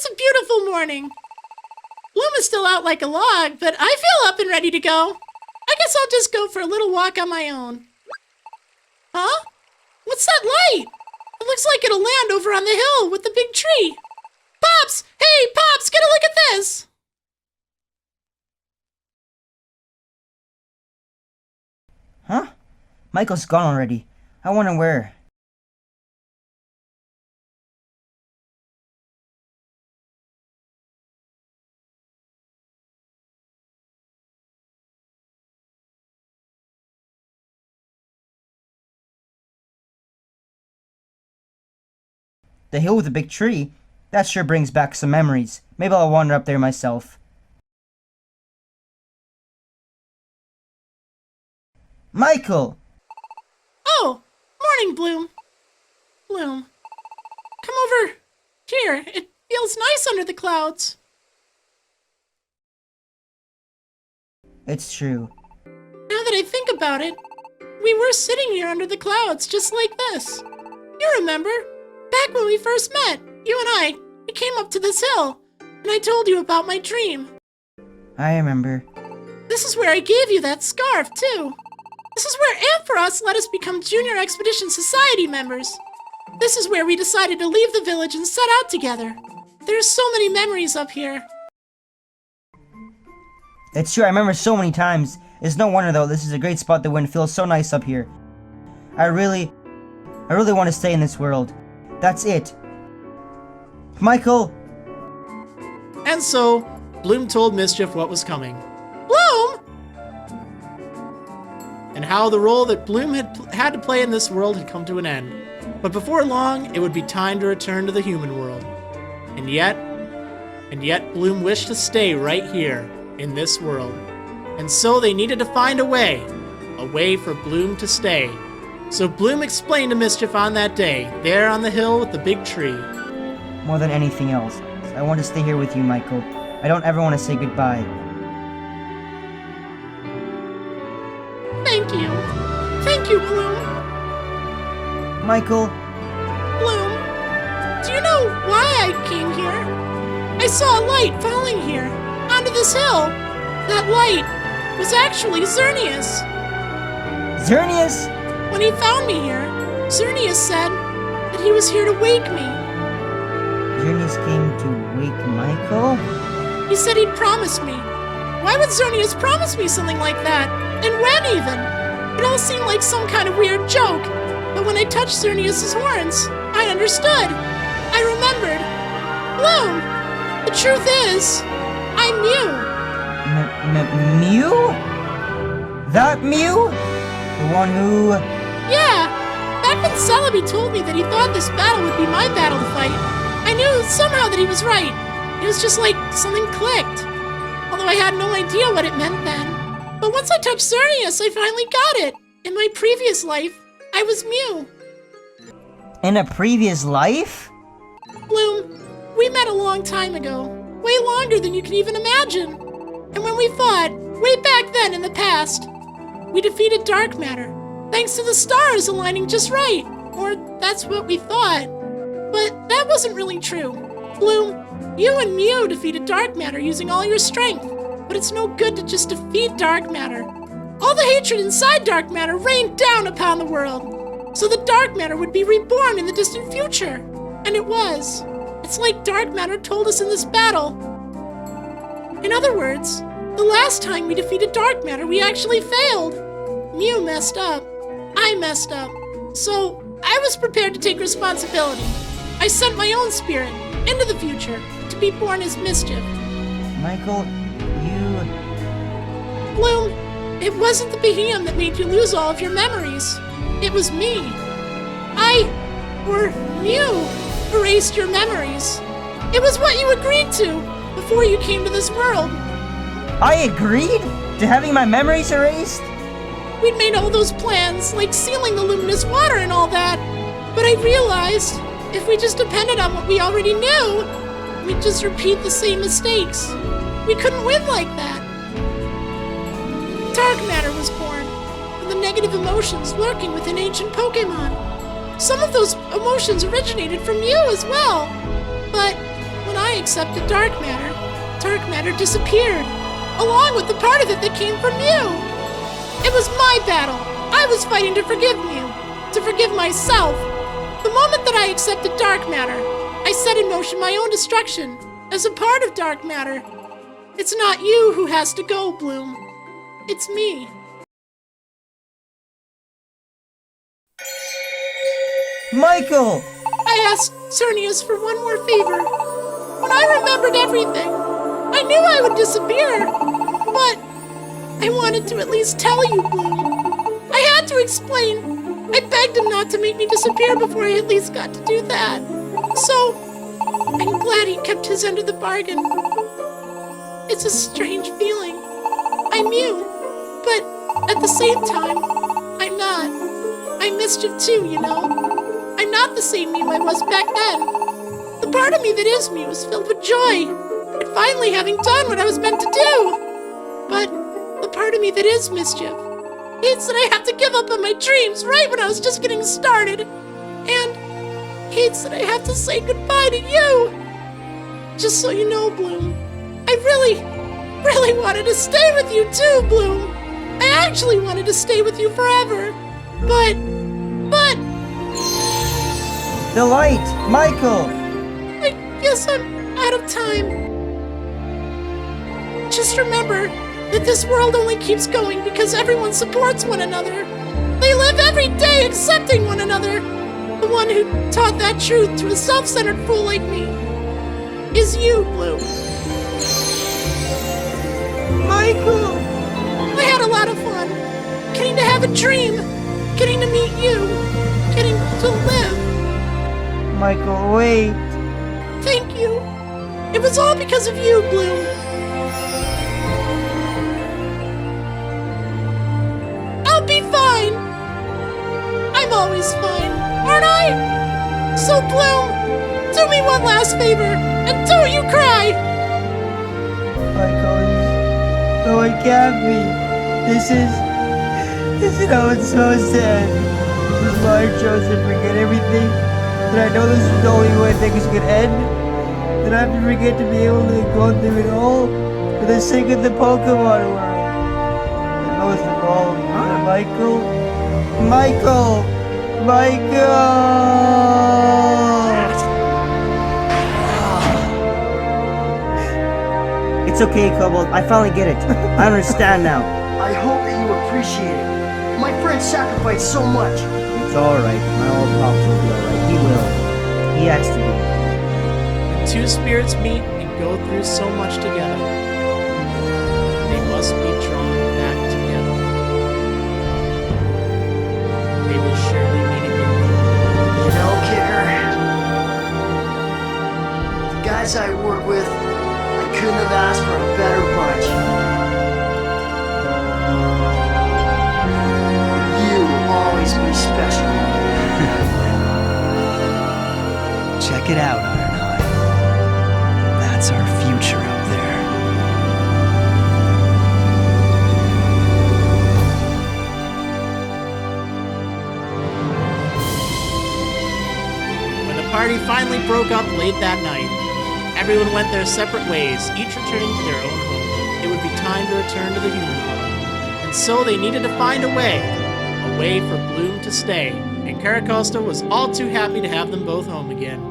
It's a beautiful morning. Bloom is still out like a log, but I feel up and ready to go. I guess I'll just go for a little walk on my own. Huh? What's that light? It looks like it'll land over on the hill with the big tree. Pops! Hey, Pops, get a look at this! Huh? Michael's gone already. I wonder where. The hill with the big tree? That sure brings back some memories. Maybe I'll wander up there myself. Michael! Oh, morning, Bloom. Bloom, come over here. It feels nice under the clouds. It's true. Now that I think about it, we were sitting here under the clouds just like this. You remember? Back when we first met, you and we came up to this hill, and I told you about my dream. I remember. This is where I gave you that scarf, too. This is where Ampharos let us become Junior Expedition Society members. This is where we decided to leave the village and set out together. There's so many memories up here. It's true, I remember so many times. It's no wonder, though, this is a great spot. The wind feels so nice up here. I really want to stay in this world. That's it. Michael! And so, Bloom told Mischief what was coming. Bloom! And how the role that Bloom had to play in this world had come to an end. But before long, it would be time to return to the human world. And yet Bloom wished to stay right here, in this world. And so they needed to find a way for Bloom to stay. So Bloom explained to Mischief on that day, there on the hill with the big tree. More than anything else, I want to stay here with you, Michael. I don't ever want to say goodbye. Thank you. Thank you, Bloom. Michael? Bloom, do you know why I came here? I saw a light falling here, onto this hill. That light was actually Xerneas. Xerneas? When he found me here, Xerneas said that he was here to wake me. Xerneas came to wake Michael? He said he'd promise me. Why would Xerneas promise me something like that? And when even? It all seemed like some kind of weird joke. But when I touched Xerneas' horns, I understood. I remembered. Bloom, the truth is, I'm Mew. Mew? That Mew? The one who... Yeah. Back when Celebi told me that he thought this battle would be my battle to fight, I knew somehow that he was right. It was just like something clicked. Although I had no idea what it meant then. But once I touched Xerneas, I finally got it. In my previous life, I was Mew. In a previous life? Bloom, we met a long time ago. Way longer than you can even imagine. And when we fought, way back then in the past, we defeated dark matter, thanks to the stars aligning just right. Or that's what we thought. But that wasn't really true. Bloom, you and Mew defeated dark matter using all your strength. But it's no good to just defeat dark matter. All the hatred inside dark matter rained down upon the world. So the dark matter would be reborn in the distant future. And it was. It's like dark matter told us in this battle. In other words, the last time we defeated dark matter, we actually failed. Mew messed up. I messed up. So I was prepared to take responsibility. I sent my own spirit into the future to be born as Mischief. Michael, you... Bloom, it wasn't the Behemoth that made you lose all of your memories. It was me. Mew erased your memories. It was what you agreed to before you came to this world. I agreed to having my memories erased? We'd made all those plans, like sealing the luminous water and all that. But I realized, if we just depended on what we already knew, we'd just repeat the same mistakes. We couldn't win like that. Dark matter was born, from the negative emotions lurking within ancient Pokémon. Some of those emotions originated from you as well. But when I I accepted dark matter disappeared, along with the part of it that came from you. It was my battle. I was fighting to forgive Mew, to forgive myself. The moment that I accepted dark matter, I set in motion my own destruction as a part of dark matter. It's not you who has to go, Bloom. It's me. Michael! I asked Cernius for one more favor. When I remembered everything, I knew I would disappear. But I wanted to at least tell you, Bloom. I had to explain. I begged him not to make me disappear before I at least got to do that. So, I'm glad he kept his end of the bargain. It's a strange feeling. I'm you, but at the same time, I'm not. I'm Mischief too, you know. I'm not the same Mew I was back then. The part of me that is Mew is filled with joy at finally having done what I was meant to do. But the part of me that is Mischief hates that I have to give up on my dreams right when I was just getting started. And hates that I have to say goodbye to you. Just so you know, Bloom, I really wanted to stay with you too, Bloom. I actually wanted to stay with you forever. But... The light! Michael! I guess I'm out of time. Just remember that this world only keeps going because everyone supports one another. They live every day accepting one another. The one who taught that truth to a self-centered fool like me is you, Bloom. Michael! I had a lot of fun. Getting to have a dream. Getting to meet you. Getting to live. Michael, wait. Thank you. It was all because of you, Bloom. I'll be fine. I'm always fine, aren't I? So, Bloom, do me one last favor, and don't you cry. Michael, no, it can't be. This is how it's so sad. This is why I chose to forget everything. That I know this is the only way things could end. That I have to forget to be able to go through it all for the sake of the Pokémon world. And most of all, Michael. It's okay, Kobold. I finally get it. I understand now. I hope that you appreciate it. My friend sacrificed so much. It's alright. My old pops will be alright. He will. He has to be. Two spirits meet and go through so much together. They must be drawn back together. They will surely meet again. You know, Kicker, the guys I work with, I couldn't have asked for a better bunch. You will always be special. Check it out, Iron Eye. That's our future up there. When the party finally broke up late that night, everyone went their separate ways, each returning to their own home. It would be time to return to the human world. And so they needed to find a way for Bloom to stay. And Caracosta was all too happy to have them both home again.